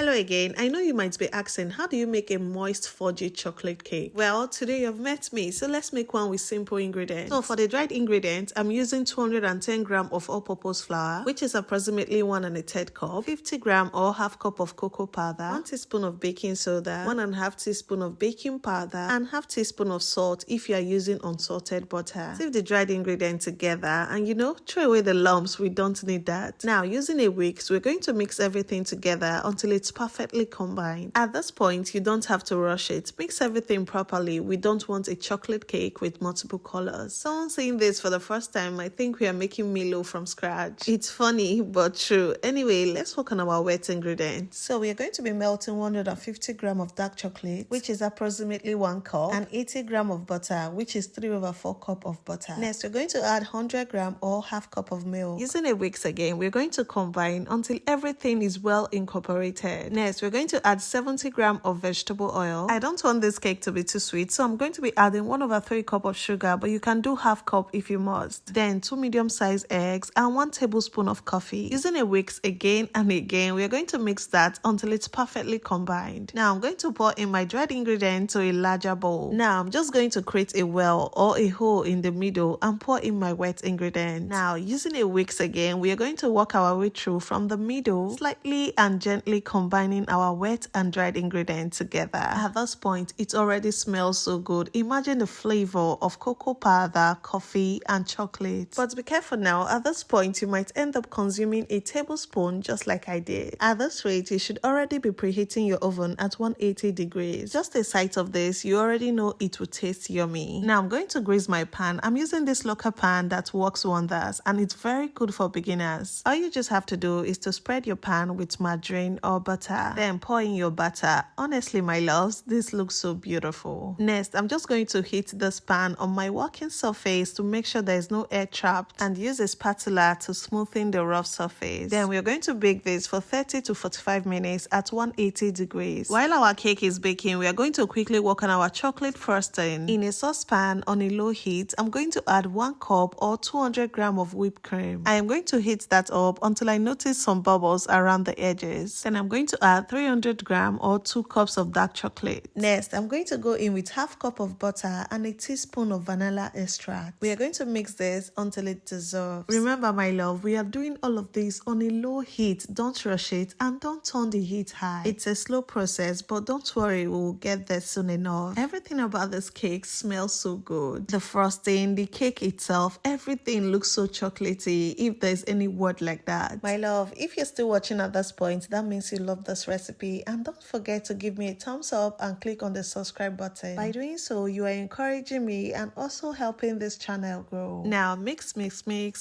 Hello again. I know you might be asking, how do you make a moist fudgy chocolate cake? Well, today you've met me, so let's make one with simple ingredients. So for the dried ingredients, I'm using 210 grams of all-purpose flour, which is approximately 1 1/3 cup, 50 grams or half cup of cocoa powder, 1 teaspoon of baking soda, 1 1/2 teaspoon of baking powder, and half teaspoon of salt if you are using unsalted butter. Sieve the dried ingredients together and throw away the lumps. We don't need that. Now, using a whisk, we're going to mix everything together until it's perfectly combined. At this point, you don't have to rush it. Mix everything properly. We don't want a chocolate cake with multiple colors. Someone saying this for the first time might think we are making Milo from scratch. It's funny, but true. Anyway, let's work on our wet ingredients. So we are going to be melting 150 grams of dark chocolate, which is approximately 1 cup, and 80 grams of butter, which is 3/4 cup of butter. Next, we're going to add 100 grams or half cup of milk. Using a whisk again, we're going to combine until everything is well incorporated. Next, we're going to add 70 grams of vegetable oil. I don't want this cake to be too sweet, so I'm going to be adding 1/3 cup of sugar, but you can do half cup if you must. Then 2 medium-sized eggs and 1 tablespoon of coffee. Using a whisk again and again, we're going to mix that until it's perfectly combined. Now, I'm going to pour in my dried ingredient to a larger bowl. Now, I'm just going to create a well or a hole in the middle and pour in my wet ingredient. Now, using a whisk again, we are going to work our way through from the middle, slightly and gently combining our wet and dried ingredients together. At this point, it already smells so good. Imagine the flavor of cocoa powder, coffee, and chocolate. But be careful now. At this point, you might end up consuming a tablespoon just like I did. At this rate, you should already be preheating your oven at 180 degrees. Just a sight of this, you already know it will taste yummy. Now, I'm going to grease my pan. I'm using this local pan that works wonders, and it's very good for beginners. All you just have to do is to spread your pan with margarine or butter. Then pour in your butter. Honestly, my loves, this looks so beautiful. Next, I'm just going to heat this pan on my working surface to make sure there is no air trapped, and use a spatula to smoothen the rough surface. Then we're going to bake this for 30 to 45 minutes at 180 degrees. While our cake is baking, we are going to quickly work on our chocolate frosting. In a saucepan on a low heat, I'm going to add 1 cup or 200 grams of whipped cream. I am going to heat that up until I notice some bubbles around the edges. Then I'm going to add 300 grams or 2 cups of dark chocolate. Next, I'm going to go in with half cup of butter and a teaspoon of vanilla extract. We are going to mix this until it dissolves. Remember, my love, we are doing all of this on a low heat. Don't rush it and don't turn the heat high. It's a slow process, but don't worry, we will get there soon enough. Everything about this cake smells so good. The frosting, the cake itself, everything looks so chocolatey, if there's any word like that. My love, if you're still watching at this point, that means you love this recipe, and don't forget to give me a thumbs up and click on the subscribe button. By doing so, you are encouraging me and also helping this channel grow. Now, mix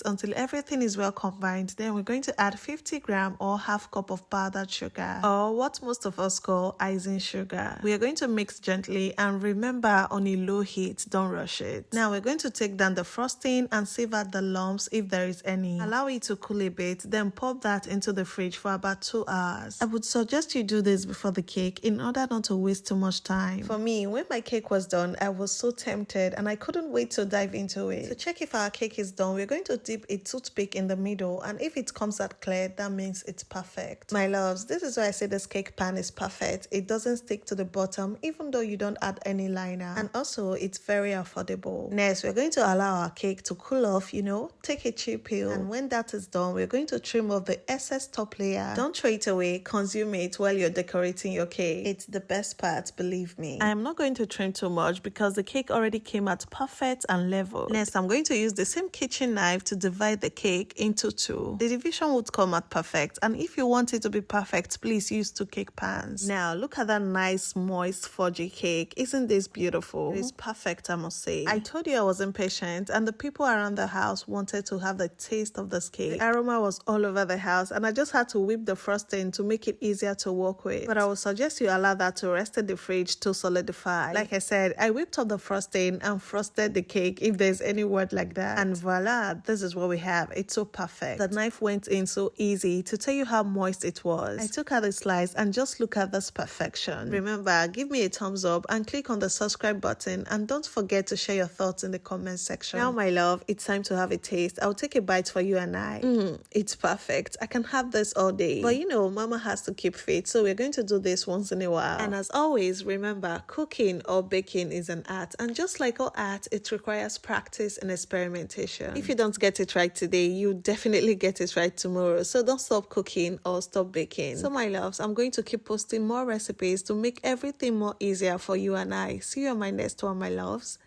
until everything is well combined. Then we're going to add 50 grams or half cup of powdered sugar, or what most of us call icing sugar. We are going to mix gently, and remember, on a low heat, don't rush it. Now we're going to take down the frosting and sieve out the lumps if there is any. Allow it to cool a bit, then pop that into the fridge for about 2 hours. I would suggest you do this before the cake in order not to waste too much time. For me, when my cake was done, I was so tempted and I couldn't wait to dive into it. To check if our cake is done, we're going to dip a toothpick in the middle, and if it comes out clear, that means it's perfect. My loves, this is why I say this cake pan is perfect. It doesn't stick to the bottom even though you don't add any liner, and also it's very affordable. Next, we're going to allow our cake to cool off, take a chill pill, and when that is done, we're going to trim off the excess top layer. Don't throw it away, consume it while you're decorating your cake. It's the best part, believe me. I am not going to trim too much because the cake already came out perfect and level. Next, I'm going to use the same kitchen knife to divide the cake into 2. The division would come out perfect, and if you want it to be perfect, please use 2 cake pans. Now, look at that nice, moist, fudgy cake. Isn't this beautiful? It is perfect, I must say. I told you I was impatient, and the people around the house wanted to have the taste of this cake. The aroma was all over the house, and I just had to whip the frosting to make it easier to work with. But I would suggest you allow that to rest in the fridge to solidify. Like I said, I whipped up the frosting and frosted the cake, if there's any word like that. And voila, this is what we have. It's so perfect. The knife went in so easy. To tell you how moist it was, I took out a slice and just look at this perfection. Remember, give me a thumbs up and click on the subscribe button, and don't forget to share your thoughts in the comment section. Now, my love, it's time to have a taste. I'll take a bite for you and I. It's perfect. I can have this all day. But mama has to keep fit, so we're going to do this once in a while. And as always, remember, cooking or baking is an art, and just like all art, it requires practice and experimentation. If you don't get it right today, you definitely get it right tomorrow, so don't stop cooking or stop baking. So my loves, I'm going to keep posting more recipes to make everything more easier for you and I. See you on my next one, my loves.